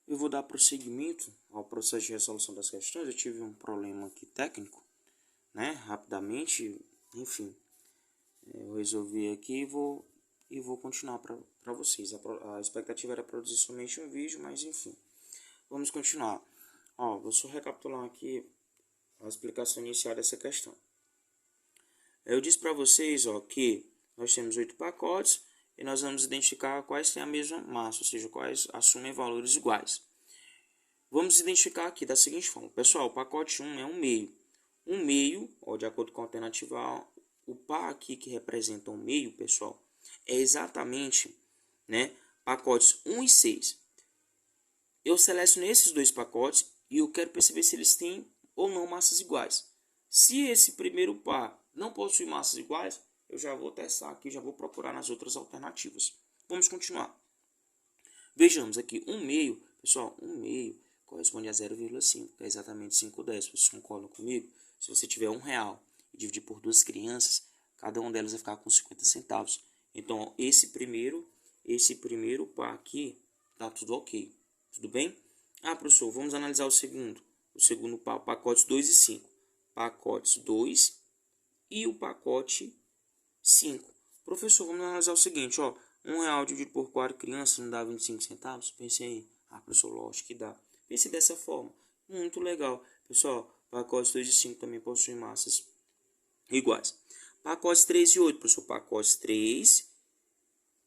eu vou dar prosseguimento ao processo de resolução das questões. Eu tive um problema aqui técnico, né? Rapidamente, enfim, eu resolvi aqui e vou continuar para vocês. A expectativa era produzir somente um vídeo, mas enfim, vamos continuar. Ó, vou só recapitular aqui a explicação inicial dessa questão. Eu disse para vocês, ó, que nós temos 8 pacotes e nós vamos identificar quais têm a mesma massa, ou seja, quais assumem valores iguais. Vamos identificar aqui da seguinte forma. Pessoal, o pacote 1 é um meio. Um meio, ó, de acordo com a alternativa A, o par aqui que representa um meio, pessoal, é exatamente, né, pacotes 1 e 6. Eu selecionei esses dois pacotes e eu quero perceber se eles têm ou não massas iguais. Se esse primeiro par não possui massas iguais, eu já vou testar aqui, já vou procurar nas outras alternativas. Vamos continuar. Vejamos aqui, um meio, pessoal, um meio corresponde a 0,5, que é exatamente 5/10. Vocês concordam comigo? Se você tiver R$1 e dividir por duas crianças, cada uma delas vai ficar com 50 centavos. Então, esse primeiro par aqui, tá tudo ok. Tudo bem? Ah, professor, vamos analisar o segundo. O segundo par, pacotes 2 e 5. Pacotes 2 e o pacote 5. Professor, vamos analisar o seguinte, ó. R$1 dividido por 4 crianças não dá 25 centavos? Pensei aí. Ah, professor, lógico que dá. Pense dessa forma. Muito legal. Pessoal, pacotes 2 e 5 também possuem massas iguais. Pacotes 3 e 8, professor. Pacotes 3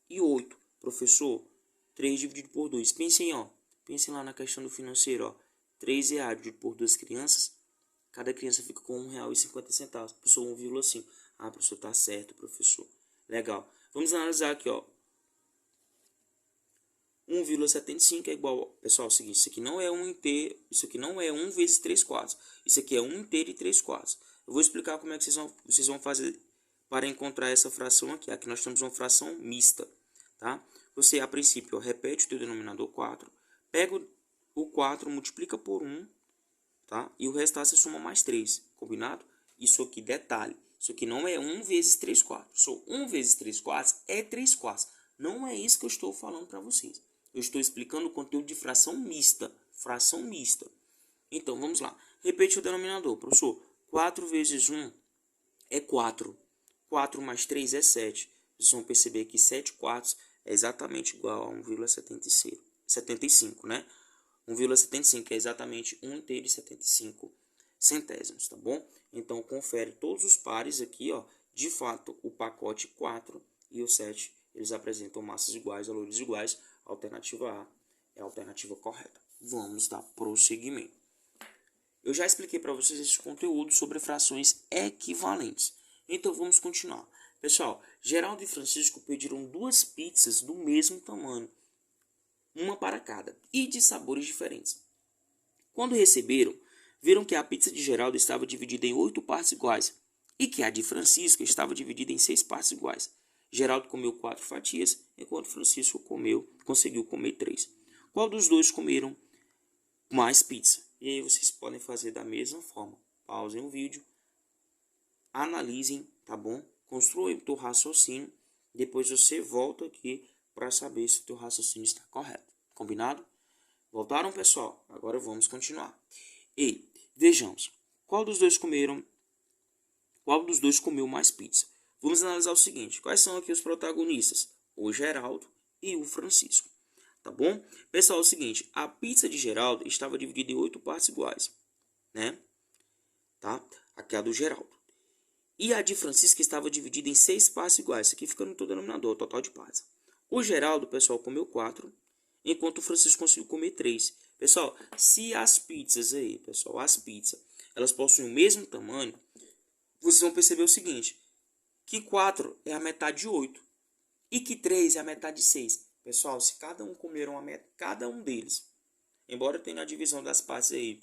e 8. Professor, 3 dividido por 2. Pensem, ó. Pensem lá na questão do financeiro, ó. R$3 dividido por 2 crianças. Cada criança fica com R$1,50. Professor, 1,5. Ah, professor, tá certo, professor. Legal. Vamos analisar aqui, ó. 1,75 é igual, pessoal, é o seguinte, isso aqui não é 1 inteiro, isso aqui não é 1 vezes 3 quartos, isso aqui é 1 inteiro e 3 quartos. Eu vou explicar como é que vocês vão fazer para encontrar essa fração aqui. Aqui nós temos uma fração mista, tá? Você, a princípio, ó, repete o teu denominador 4, pega o 4, multiplica por 1, tá? E o resultado você soma mais 3, combinado? Isso aqui, detalhe, isso aqui não é 1 vezes 3 quartos, 1 vezes 3 quartos é 3 quartos. Não é isso que eu estou falando para vocês. Eu estou explicando o conteúdo de fração mista. Fração mista. Então, vamos lá. Repete o denominador. Professor, 4 vezes 1 é 4. 4 mais 3 é 7. Vocês vão perceber que 7 quartos é exatamente igual a 1,75, né? 1,75 é exatamente 1 inteiro e 75 centésimos, tá bom? Então, confere todos os pares aqui, ó. De fato, o pacote 4 e o 7, eles apresentam massas iguais, valores iguais. A alternativa A é a alternativa correta. Vamos dar prosseguimento. Eu já expliquei para vocês esse conteúdo sobre frações equivalentes. Então, vamos continuar. Pessoal, Geraldo e Francisco pediram 2 pizzas do mesmo tamanho, uma para cada, e de sabores diferentes. Quando receberam, viram que a pizza de Geraldo estava dividida em 8 partes iguais e que a de Francisco estava dividida em 6 partes iguais. Geraldo comeu 4 fatias, enquanto Francisco conseguiu comer 3. Qual dos dois comeram mais pizza? E aí vocês podem fazer da mesma forma. Pausem o vídeo, analisem, tá bom? Construam o teu raciocínio, depois você volta aqui para saber se o teu raciocínio está correto. Combinado? Voltaram, pessoal? Agora vamos continuar. E vejamos, qual dos dois comeu mais pizza? Vamos analisar o seguinte, quais são aqui os protagonistas? O Geraldo e o Francisco, tá bom? Pessoal, é o seguinte, a pizza de Geraldo estava dividida em 8 partes iguais, né? Tá? Aqui é a do Geraldo. E a de Francisco estava dividida em 6 partes iguais, isso aqui fica no teu denominador, total de partes. O Geraldo, pessoal, comeu 4, enquanto o Francisco conseguiu comer 3. Pessoal, se as pizzas aí, pessoal, elas possuem o mesmo tamanho, vocês vão perceber o seguinte, que 4 é a metade de 8 e que 3 é a metade de 6. Pessoal, se cada um comer cada um deles, embora tenha a divisão das partes aí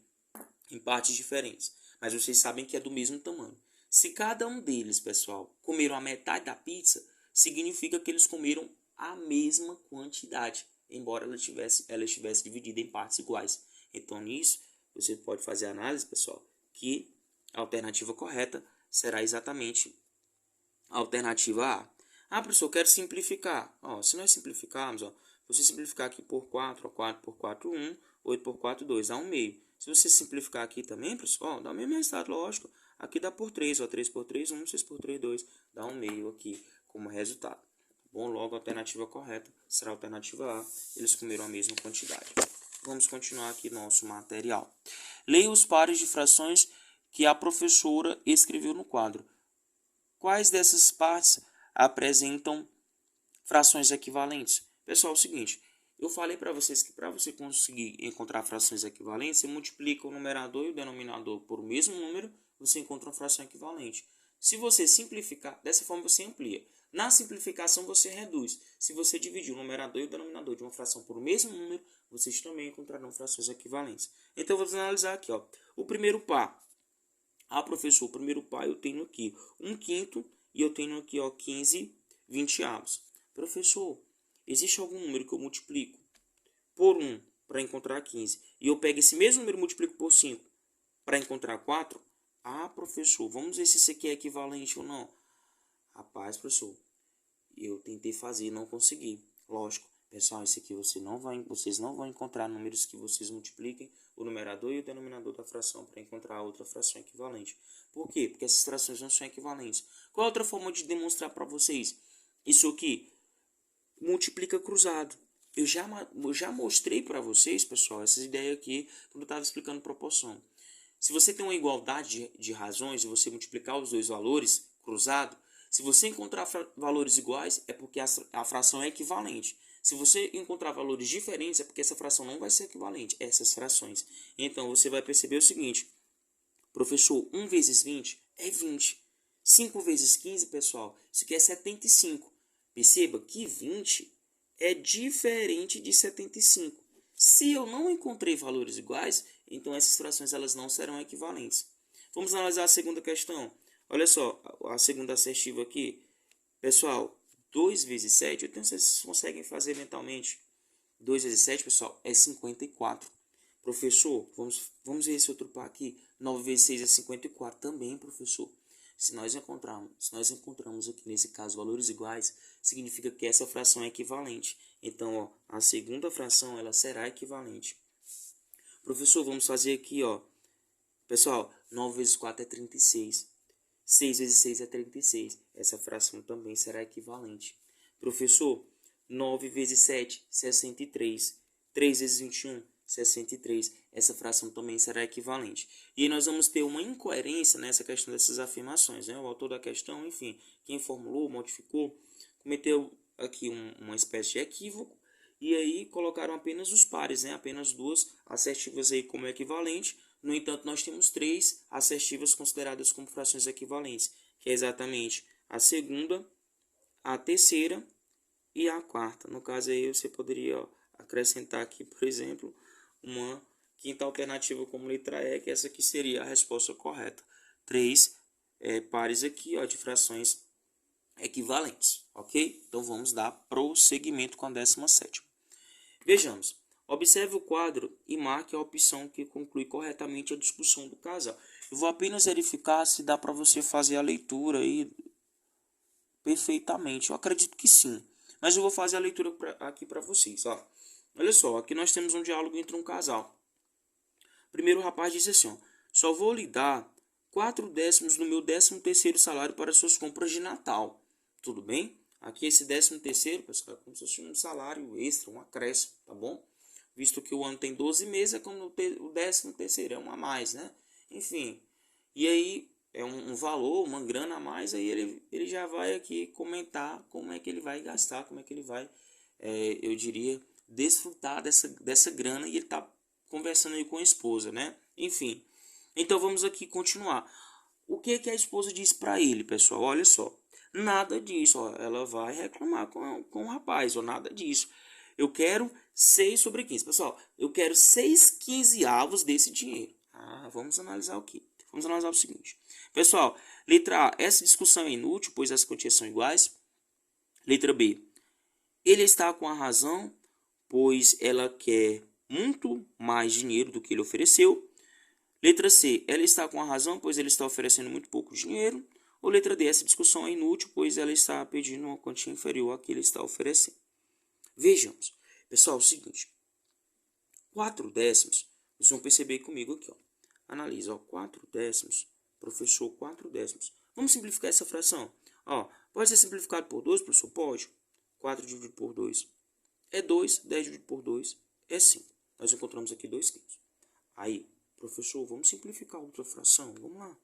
em partes diferentes, mas vocês sabem que é do mesmo tamanho. Se cada um deles, pessoal, comeram a metade da pizza, significa que eles comeram a mesma quantidade, embora ela estivesse dividida em partes iguais. Então, nisso, você pode fazer a análise, pessoal, que a alternativa correta será exatamente a alternativa A. Ah, professor, eu quero simplificar. Ó, se nós simplificarmos, ó, Se você simplificar aqui por 4, 4 por 4, 1, 8 por 4, 2, dá 1 meio. Se você simplificar aqui também, pessoal, dá o mesmo resultado, lógico. Aqui dá por 3, 3 por 3, 1, 6 por 3, 2, dá 1 meio aqui como resultado. Bom, logo a alternativa correta será a alternativa A, eles comeram a mesma quantidade. Vamos continuar aqui nosso material. Leia os pares de frações que a professora escreveu no quadro. Quais dessas partes apresentam frações equivalentes? Pessoal, é o seguinte, eu falei para vocês que para você conseguir encontrar frações equivalentes, você multiplica o numerador e o denominador por o mesmo número, você encontra uma fração equivalente. Se você simplificar, dessa forma você amplia. Na simplificação você reduz. Se você dividir o numerador e o denominador de uma fração por o mesmo número, vocês também encontrarão frações equivalentes. Então vamos analisar aqui, ó. O primeiro par. Professor, o primeiro par eu tenho aqui 1/5 e eu tenho aqui, ó, 15/20. Professor, existe algum número que eu multiplico por 1 para encontrar 15 e eu pego esse mesmo número e multiplico por 5 para encontrar 4? Professor, vamos ver se isso aqui é equivalente ou não. Rapaz, professor, eu tentei fazer e não consegui. Lógico, pessoal, isso aqui vocês não vão encontrar números que vocês multipliquem o numerador e o denominador da fração para encontrar outra fração equivalente. Por quê? Porque essas frações não são equivalentes. Qual é outra forma de demonstrar para vocês? Isso aqui multiplica cruzado. Eu já mostrei para vocês, pessoal, essas ideias aqui quando eu estava explicando proporção. Se você tem uma igualdade de razões e você multiplicar os dois valores cruzado, se você encontrar valores iguais, é porque a fração é equivalente. Se você encontrar valores diferentes, é porque essa fração não vai ser equivalente, essas frações. Então, você vai perceber o seguinte. Professor, 1 vezes 20 é 20. 5 vezes 15, pessoal, isso aqui é 75. Perceba que 20 é diferente de 75. Se eu não encontrei valores iguais, então essas frações elas não serão equivalentes. Vamos analisar a segunda questão. Olha só, a segunda assertiva aqui. Pessoal, 2 vezes 7, eu tenho que vocês conseguem fazer mentalmente. 2 vezes 7, pessoal, é 54. Professor, vamos ver esse outro par aqui. 9 vezes 6 é 54 também, professor. Se nós encontramos aqui nesse caso valores iguais, significa que essa fração é equivalente. Então, ó, a segunda fração ela será equivalente. Professor, vamos fazer aqui, ó. Pessoal, 9 vezes 4 é 36. 6 vezes 6 é 36. Essa fração também será equivalente. Professor, 9 vezes 7, 63. 3 vezes 21, 63. Essa fração também será equivalente. E aí nós vamos ter uma incoerência nessa questão dessas afirmações, né? O autor da questão, enfim, quem formulou, modificou, cometeu aqui uma espécie de equívoco. E aí colocaram apenas os pares, né? Apenas duas assertivas aí como equivalente. No entanto, nós temos 3 assertivas consideradas como frações equivalentes, que é exatamente a segunda, a terceira e a quarta. No caso aí você poderia acrescentar aqui, por exemplo, uma quinta alternativa como letra E, que essa aqui seria a resposta correta. 3 pares aqui de frações equivalentes, ok? Então vamos dar prosseguimento com a 17ª. Vejamos. Observe o quadro e marque a opção que conclui corretamente a discussão do casal. Eu vou apenas verificar se dá para você fazer a leitura aí perfeitamente. Eu acredito que sim. Mas eu vou fazer a leitura aqui para vocês. Ó. Olha só, aqui nós temos um diálogo entre um casal. Primeiro o rapaz disse assim, ó, só vou lhe dar 4/10 do meu 13º salário para suas compras de Natal. Tudo bem? Aqui esse 13º, pessoal, é como se fosse um salário extra, um acréscimo, tá bom? Visto que o ano tem 12 meses, é como o 13º, é um a mais, né? Enfim, e aí é um valor, uma grana a mais, aí ele já vai aqui comentar como é que ele vai gastar, como é que ele vai, eu diria, desfrutar dessa grana, e ele tá conversando aí com a esposa, né? Enfim, então vamos aqui continuar. O que a esposa diz para ele, pessoal? Olha só, nada disso, ó, ela vai reclamar com o rapaz, ou nada disso. Eu quero 6/15. Pessoal, eu quero 6/15 desse dinheiro. Vamos analisar o quê? Vamos analisar o seguinte. Pessoal, letra A, essa discussão é inútil, pois as quantias são iguais. Letra B, ele está com a razão, pois ela quer muito mais dinheiro do que ele ofereceu. Letra C, ela está com a razão, pois ele está oferecendo muito pouco dinheiro. Ou letra D, essa discussão é inútil, pois ela está pedindo uma quantia inferior à que ele está oferecendo. Vejamos. Pessoal, é o seguinte. 4 décimos, vocês vão perceber comigo aqui, ó. Analisa, ó, 4 décimos, professor, 4 décimos. Vamos simplificar essa fração. Ó, pode ser simplificado por 2, professor? Pode. 4 dividido por 2 é 2, 10 dividido por 2 é 5. Nós encontramos aqui 2 quintos. Aí, professor, vamos simplificar outra fração? Vamos lá.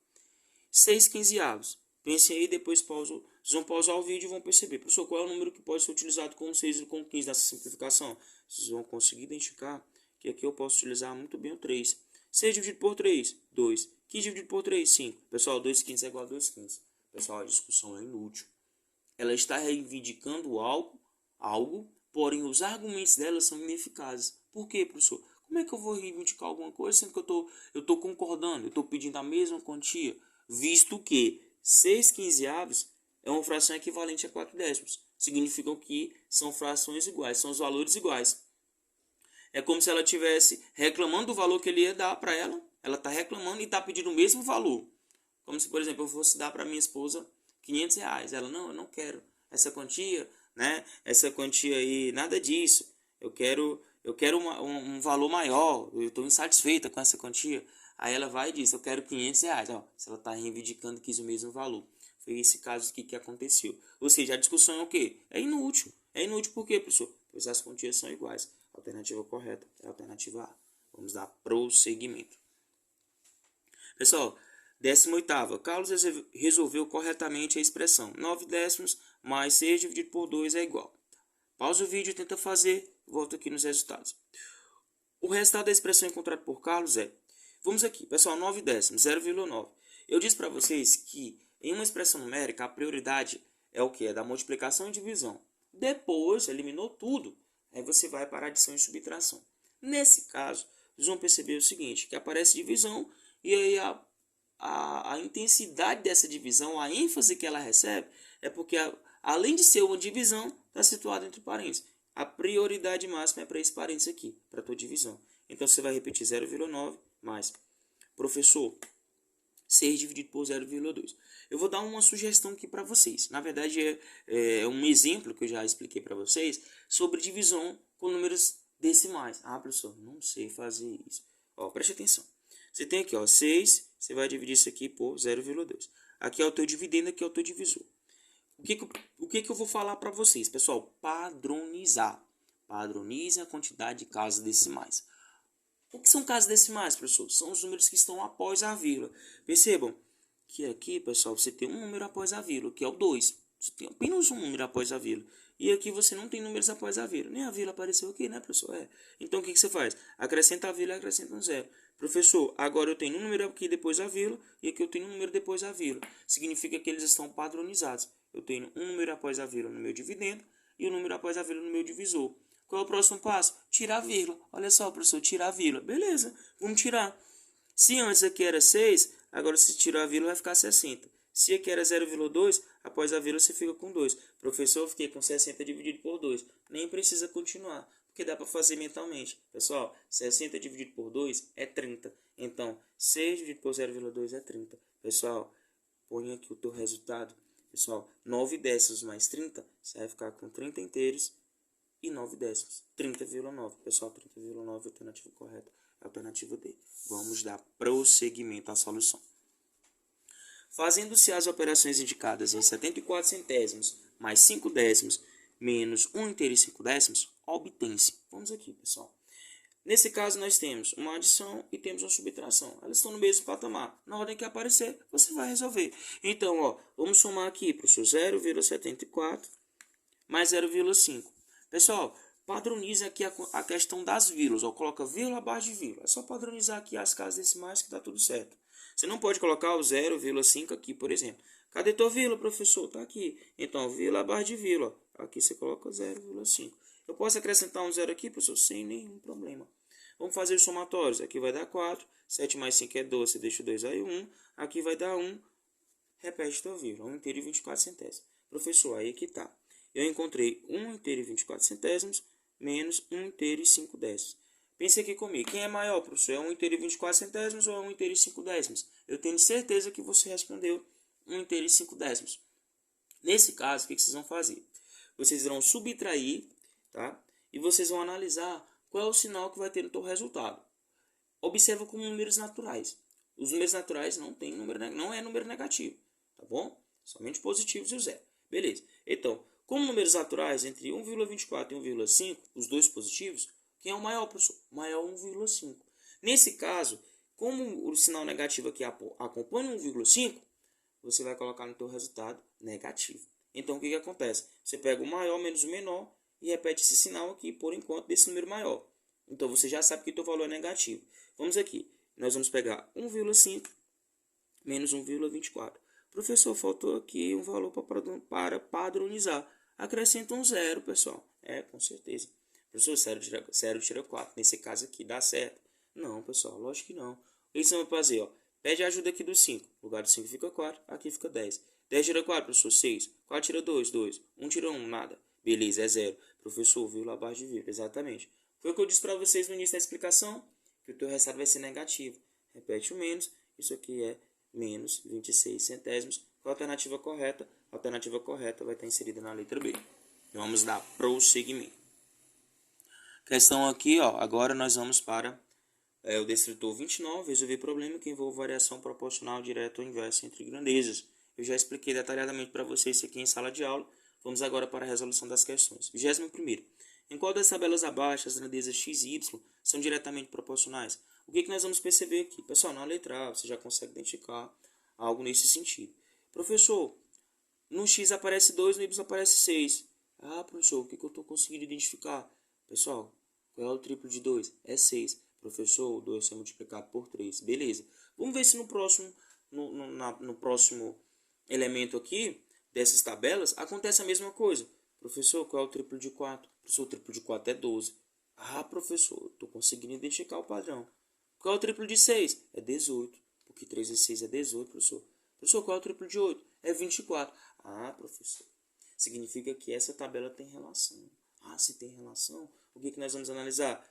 6 quinzeavos. Pensem aí, depois pausam. Vocês vão pausar o vídeo e vão perceber. Professor, qual é o número que pode ser utilizado com 6 e com 15 nessa simplificação? Vocês vão conseguir identificar que aqui eu posso utilizar muito bem o 3. 6 dividido por 3, 2. 15 dividido por 3, 5. Pessoal, 2 quintos é igual a 2 quintos. Pessoal, a discussão é inútil. Ela está reivindicando algo, porém os argumentos dela são ineficazes. Por quê, professor? Como é que eu vou reivindicar alguma coisa sendo que eu estou concordando, eu estou pedindo a mesma quantia, visto que 6 quinzeavos é uma fração equivalente a 4 décimos. Significam que são frações iguais, são os valores iguais. É como se ela estivesse reclamando do valor que ele ia dar para ela. Ela está reclamando e está pedindo o mesmo valor. Como se, por exemplo, eu fosse dar para minha esposa R$500. Ela, não, eu não quero essa quantia, né? Essa quantia aí, nada disso. Eu quero um valor maior. Eu estou insatisfeita com essa quantia. Aí ela vai e diz, eu quero R$500. Ó, se ela está reivindicando que quis o mesmo valor. Foi esse caso aqui que aconteceu. Ou seja, a discussão é o quê? É inútil. É inútil por quê, professor? Pois as quantias são iguais. A alternativa correta é a alternativa A. Vamos dar prosseguimento. Pessoal, 18ª. Carlos resolveu corretamente a expressão 9 décimos mais 6 dividido por 2 é igual. Pausa o vídeo, tenta fazer, volta aqui nos resultados. O resultado da expressão encontrada por Carlos é, vamos aqui, pessoal, 9 décimos, 0,9. Eu disse para vocês que em uma expressão numérica a prioridade é o que? É da multiplicação e divisão. Depois, eliminou tudo, aí você vai para adição e subtração. Nesse caso, vocês vão perceber o seguinte, que aparece divisão e aí a intensidade dessa divisão, a ênfase que ela recebe, é porque além de ser uma divisão, está situada entre parênteses. A prioridade máxima é para esse parênteses aqui, para a tua divisão. Então você vai repetir 0,9 mais, professor, 6 dividido por 0,2. Eu vou dar uma sugestão aqui para vocês. Na verdade, é um exemplo que eu já expliquei para vocês sobre divisão com números decimais. Ah, professor, não sei fazer isso. Ó, preste atenção. Você tem aqui, ó, 6, você vai dividir isso aqui por 0,2. Aqui é o teu dividendo, aqui é o teu divisor. O que eu vou falar para vocês, pessoal? Padronizar. Padronize a quantidade de casas decimais. O que são casas decimais, professor? São os números que estão após a vírgula. Percebam que aqui, pessoal, você tem um número após a vírgula, que é o 2. Você tem apenas um número após a vírgula. E aqui você não tem números após a vírgula. Nem a vírgula apareceu aqui, né, professor? Então, o que você faz? Acrescenta a vírgula e acrescenta um zero. Professor, agora eu tenho um número aqui depois da vírgula e aqui eu tenho um número depois da vírgula. Significa que eles estão padronizados. Eu tenho um número após a vírgula no meu dividendo e um número após a vírgula no meu divisor. Qual é o próximo passo? Tirar a vírgula. Olha só, professor, tirar a vírgula. Beleza, vamos tirar. Se antes aqui era 6, agora se tirar a vírgula vai ficar 60. Se aqui era 0,2, após a vírgula você fica com 2. Professor, eu fiquei com 60 dividido por 2. Nem precisa continuar, porque dá para fazer mentalmente. Pessoal, 60 dividido por 2 é 30. Então, 6 dividido por 0,2 é 30. Pessoal, põe aqui o teu resultado. Pessoal, 9 décimos mais 30, você vai ficar com 30 inteiros e 9 décimos. 30,9. Pessoal, 30,9 é a alternativa correta. É a alternativa D. Vamos dar prosseguimento à solução. Fazendo-se as operações indicadas em 74 centésimos mais 5 décimos menos 1 inteiro e 5 décimos, obtém-se. Vamos aqui, pessoal. Nesse caso, nós temos uma adição e temos uma subtração. Elas estão no mesmo patamar. Na ordem que aparecer, você vai resolver. Então, ó, vamos somar aqui, professor, 0,74 mais 0,5. Pessoal, padronize aqui a questão das vírgulas. Ó, coloca vírgula abaixo de vírgula. É só padronizar aqui as casas decimais que dá tudo certo. Você não pode colocar o 0,5 aqui, por exemplo. Cadê tua vírgula, professor? Tá aqui. Então, vírgula abaixo de vírgula. Aqui você coloca 0,5. Eu posso acrescentar um zero aqui, professor, sem nenhum problema. Vamos fazer os somatórios. Aqui vai dar 4. 7 mais 5 é 12. Você deixa o 2 aí, 1. Aqui vai dar 1. Repete tua vírgula. 1 inteiro e 24 centésimos. Professor, aí que tá. Eu encontrei 1 inteiro e 24 centésimos menos 1 inteiro e 5 décimos. Pense aqui comigo. Quem é maior, professor? É 1 inteiro e 24 centésimos ou é 1 inteiro e 5 décimos? Eu tenho certeza que você respondeu 1 inteiro e 5 décimos. Nesse caso, o que vocês vão fazer? Vocês irão subtrair, tá? e vocês vão analisar qual é o sinal que vai ter no teu resultado. Observa como números naturais. Os números naturais não tem número, não é número negativo, tá bom? Somente positivos e o zero. Beleza. Então, como números naturais entre 1,24 e 1,5, os dois positivos, quem é o maior, professor? O maior 1,5. Nesse caso, como o sinal negativo aqui acompanha 1,5, você vai colocar no teu resultado negativo. Então, o que acontece? Você pega o maior menos o menor e repete esse sinal aqui, por enquanto, desse número maior. Então, você já sabe que o teu valor é negativo. Vamos aqui. Nós vamos pegar 1,5 menos 1,24. Professor, faltou aqui um valor para padronizar. Acrescenta um zero, pessoal. Com certeza. Professor, 0 tira 4. Nesse caso aqui, dá certo? Não, pessoal, lógico que não. O que você vai fazer? Pede ajuda aqui do 5. No lugar do 5 fica 4, aqui fica 10. 10 tira 4, professor, 6. 4 tira 2, 2. 1 tira 1, nada. Beleza, é 0. Professor, vírgula abaixo de vírgula. Exatamente. Foi o que eu disse para vocês no início da explicação, que o teu resultado vai ser negativo. Repete o menos. Isso aqui é menos 26 centésimos. Qual a alternativa correta? A alternativa correta vai estar inserida na letra B. Vamos dar prosseguimento. Questão aqui, agora nós vamos para o descritor 29, resolver problema que envolve variação proporcional direta ou inversa entre grandezas. Eu já expliquei detalhadamente para vocês isso aqui em sala de aula. Vamos agora para a resolução das questões. 21º. Em qual das tabelas abaixo as grandezas x e y são diretamente proporcionais? O que nós vamos perceber aqui? Pessoal, na letra A você já consegue identificar algo nesse sentido. Professor, no x aparece 2, no y aparece 6. Ah, professor, o que eu estou conseguindo identificar? Pessoal, qual é o triplo de 2? É 6. Professor, o 2 é multiplicado por 3. Beleza. Vamos ver se no próximo elemento aqui, dessas tabelas, acontece a mesma coisa. Professor, qual é o triplo de 4? Professor, o triplo de 4 é 12. Ah, professor, estou conseguindo identificar o padrão. Qual é o triplo de 6? É 18. Porque 3 vezes 6 é 18, professor. Professor, qual é o triplo de 8? É 24. Ah, professor. Significa que essa tabela tem relação. Ah, se tem relação, o que nós vamos analisar?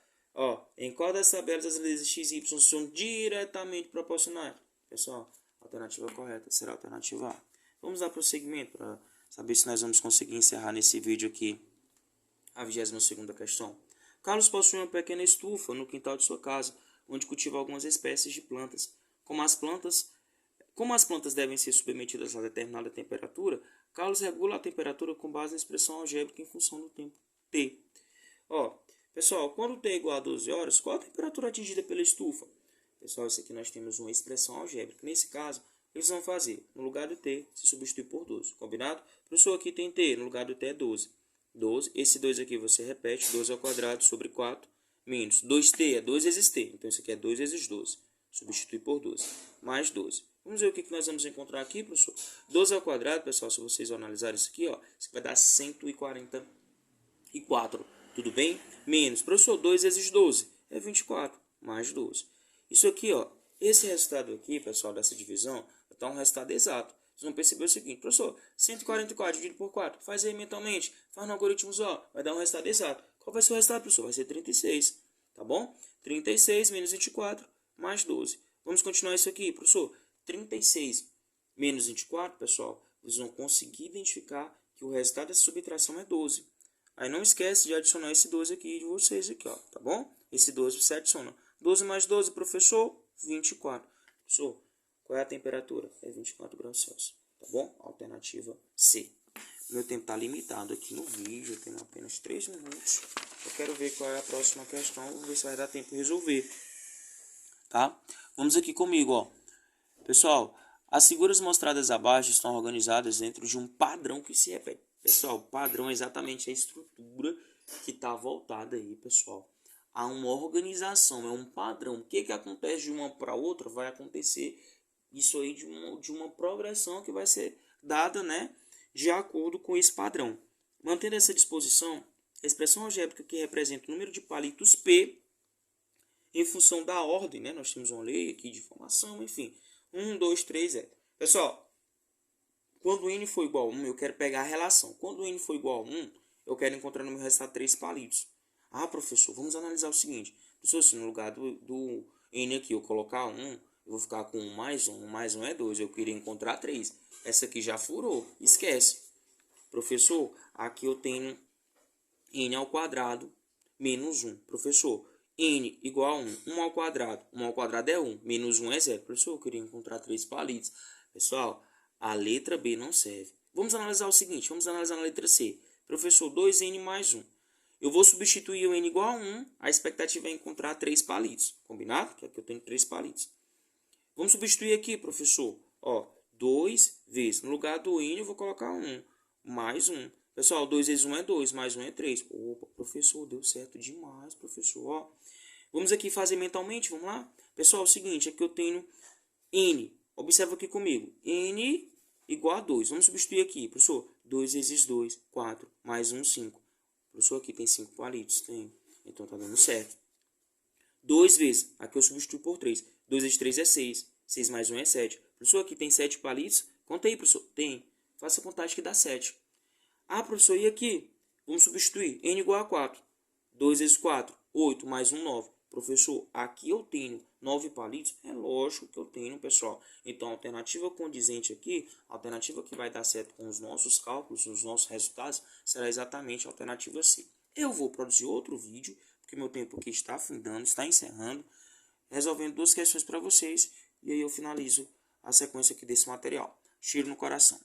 Em qual das tabelas as grandezas x e y são diretamente proporcionais? Pessoal, a alternativa correta será a alternativa A. Vamos dar prosseguimento para saber se nós vamos conseguir encerrar nesse vídeo aqui a 22ª questão. Carlos possui uma pequena estufa no quintal de sua casa, onde cultiva algumas espécies de plantas. Como as plantas devem ser submetidas a determinada temperatura, Carlos regula a temperatura com base na expressão algébrica em função do tempo T. Pessoal, quando T é igual a 12 horas, qual a temperatura atingida pela estufa? Pessoal, isso aqui nós temos uma expressão algébrica. Nesse caso, o que eles vão fazer? No lugar do T, se substitui por 12. Combinado? Professor, aqui tem T, no lugar do T é 12. 12, esse 2 aqui você repete, 12 ao quadrado sobre 4, menos 2T é 2 vezes T. Então, isso aqui é 2 vezes 12. Substitui por 12. Mais 12. Vamos ver o que nós vamos encontrar aqui, professor. 12 ao quadrado, pessoal, se vocês analisarem isso aqui, isso vai dar 144. Tudo bem? Menos, professor, 2 vezes 12 é 24, mais 12. Isso aqui, esse resultado aqui, pessoal, dessa divisão, vai dar um resultado exato. Vocês vão perceber o seguinte, professor, 144 dividido por 4, faz aí mentalmente, faz no algoritmo vai dar um resultado exato. Qual vai ser o resultado, professor? Vai ser 36, tá bom? 36 menos 24, mais 12. Vamos continuar isso aqui, professor. 36 menos 24, pessoal, vocês vão conseguir identificar que o resultado dessa subtração é 12. Aí não esquece de adicionar esse 12 aqui de vocês aqui, tá bom? Esse 12 você adiciona. 12 mais 12, professor, 24. Professor, qual é a temperatura? É 24 graus Celsius, tá bom? Alternativa C. Meu tempo está limitado aqui no vídeo, eu tenho apenas 3 minutos. Eu quero ver qual é a próxima questão, vamos ver se vai dar tempo de resolver. Tá? Vamos aqui comigo, Pessoal, as figuras mostradas abaixo estão organizadas dentro de um padrão que se repete. Pessoal, o padrão é exatamente a estrutura que está voltada aí, pessoal, a uma organização, é um padrão. O que acontece de uma para outra vai acontecer isso aí de uma progressão que vai ser dada, né, de acordo com esse padrão. Mantendo essa disposição, a expressão algébrica que representa o número de palitos P em função da ordem, né, nós temos uma lei aqui de formação, enfim, 1, 2, 3, Pessoal, quando o n for igual a 1, eu quero pegar a relação. Quando o n for igual a 1, eu quero encontrar no meu resultado 3 palitos. Ah, professor, vamos analisar o seguinte. Professor, se no lugar do n aqui eu colocar 1, eu vou ficar com 1 mais 1. 1 mais 1 é 2. Eu queria encontrar 3. Essa aqui já furou. Esquece. Professor, aqui eu tenho n ao quadrado menos 1. Professor, n igual a 1. 1 ao quadrado. 1 ao quadrado é 1. Menos 1 é 0. Professor, eu queria encontrar 3 palitos. Pessoal, a letra B não serve. Vamos analisar o seguinte. Vamos analisar na letra C. Professor, 2n mais 1. Eu vou substituir o n igual a 1. A expectativa é encontrar 3 palitos. Combinado? Que aqui eu tenho 3 palitos. Vamos substituir aqui, professor. Ó, 2 vezes. No lugar do n eu vou colocar 1. Mais 1. Pessoal, 2 vezes 1 é 2, mais 1 é 3. Opa, professor, deu certo demais, professor. Ó, vamos aqui fazer mentalmente, vamos lá? Pessoal, é o seguinte, aqui eu tenho n. Observa aqui comigo. N igual a 2. Vamos substituir aqui, professor. 2 vezes 2, 4. Mais 1, 5. Professor, aqui tem 5 palitos. Tem. Então tá dando certo. 2 vezes. Aqui eu substituo por 3. 2 vezes 3 é 6. 6 mais 1 é 7. Professor, aqui tem 7 palitos. Conta aí, professor. Tem. Faça a contagem que dá 7. Ah, professor, e aqui? Vamos substituir. N igual a 4. 2 vezes 4, 8. Mais 1, 9. Professor, aqui eu tenho 9 palitos. É lógico que eu tenho, pessoal. Então, a alternativa condizente aqui, a alternativa que vai dar certo com os nossos cálculos, os nossos resultados, será exatamente a alternativa C. Eu vou produzir outro vídeo, porque meu tempo aqui está findando, está encerrando, resolvendo 2 questões para vocês. E aí eu finalizo a sequência aqui desse material. Cheiro no coração.